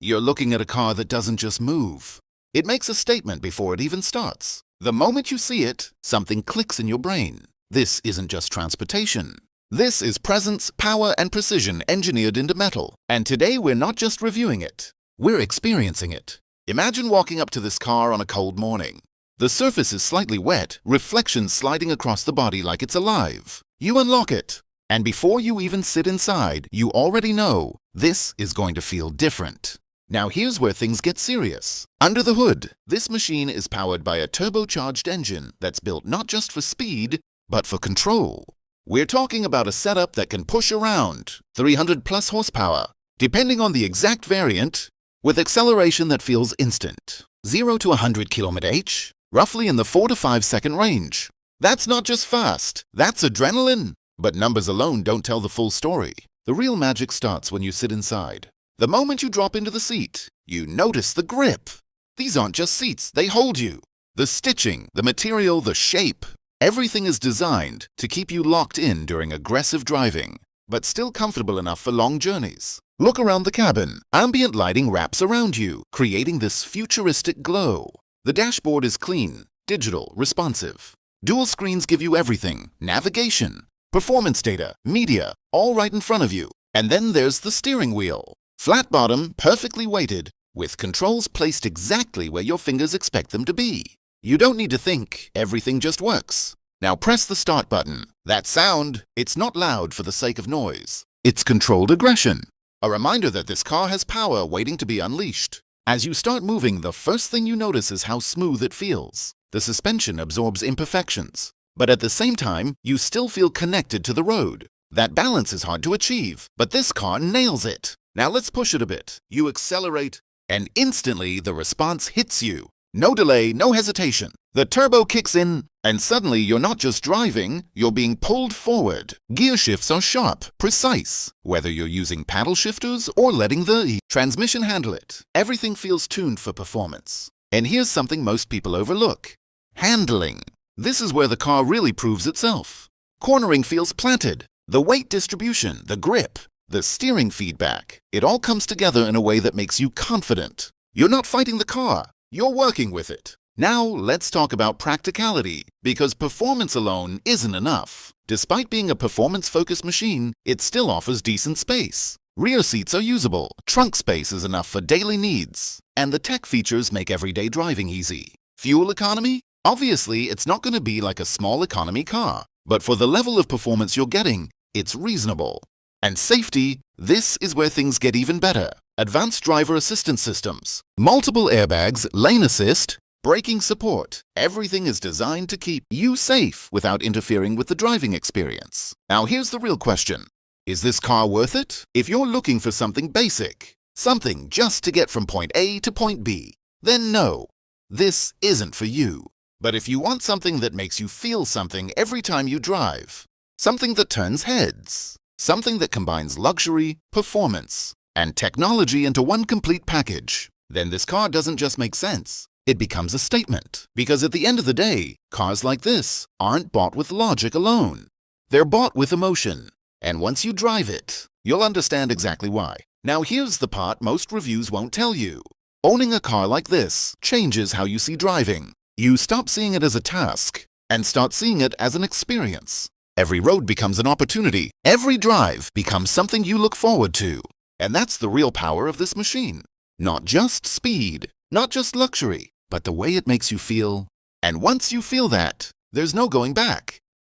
You're looking at a car that doesn't just move. It makes a statement before it even starts. The moment you see it, something clicks in your brain. This isn't just transportation. This is presence, power, and precision engineered into metal. And today we're not just reviewing it. We're experiencing it. Imagine walking up to this car on a cold morning. The surface is slightly wet, reflections sliding across the body like it's alive. You unlock it. And before you even sit inside, you already know this is going to feel different. Now here's where things get serious. Under the hood, this machine is powered by a turbocharged engine that's built not just for speed, but for control. We're talking about a setup that can push around 300 plus horsepower, depending on the exact variant, with acceleration that feels instant. 0 to 100 km/h, roughly in the 4 to 5 second range. That's not just fast, that's adrenaline. But numbers alone don't tell the full story. The real magic starts when you sit inside. The moment you drop into the seat, you notice the grip. These aren't just seats, they hold you. The stitching, the material, the shape. Everything is designed to keep you locked in during aggressive driving, but still comfortable enough for long journeys. Look around the cabin. Ambient lighting wraps around you, creating this futuristic glow. The dashboard is clean, digital, responsive. Dual screens give you everything: navigation, performance data, media, all right in front of you. And then there's the steering wheel. Flat bottom, perfectly weighted, with controls placed exactly where your fingers expect them to be. You don't need to think, everything just works. Now press the start button. That sound, it's not loud for the sake of noise. It's controlled aggression. A reminder that this car has power waiting to be unleashed. As you start moving, the first thing you notice is how smooth it feels. The suspension absorbs imperfections. But at the same time, you still feel connected to the road. That balance is hard to achieve, but this car nails it. Now let's push it a bit. You accelerate, and instantly the response hits you. No delay, no hesitation. The turbo kicks in, and suddenly you're not just driving, you're being pulled forward. Gear shifts are sharp, precise. Whether you're using paddle shifters or letting the transmission handle it, everything feels tuned for performance. And here's something most people overlook: handling. This is where the car really proves itself. Cornering feels planted. The weight distribution, the grip, the steering feedback, it all comes together in a way that makes you confident. You're not fighting the car, you're working with it. Now let's talk about practicality, because performance alone isn't enough. Despite being a performance-focused machine, it still offers decent space. Rear seats are usable, trunk space is enough for daily needs, and the tech features make everyday driving easy. Fuel economy? Obviously, it's not going to be like a small economy car, but for the level of performance you're getting, it's reasonable. And safety, this is where things get even better. Advanced driver assistance systems, multiple airbags, lane assist, braking support. Everything is designed to keep you safe without interfering with the driving experience. Now here's the real question. Is this car worth it? If you're looking for something basic, something just to get from point A to point B, then no, this isn't for you. But if you want something that makes you feel something every time you drive, something that turns heads, something that combines luxury, performance, and technology into one complete package, then this car doesn't just make sense. It becomes a statement. Because at the end of the day, cars like this aren't bought with logic alone. They're bought with emotion. And once you drive it, you'll understand exactly why. Now here's the part most reviews won't tell you. Owning a car like this changes how you see driving. You stop seeing it as a task and start seeing it as an experience. Every road becomes an opportunity. Every drive becomes something you look forward to. And that's the real power of this machine. Not just speed, not just luxury, but the way it makes you feel. And once you feel that, there's no going back.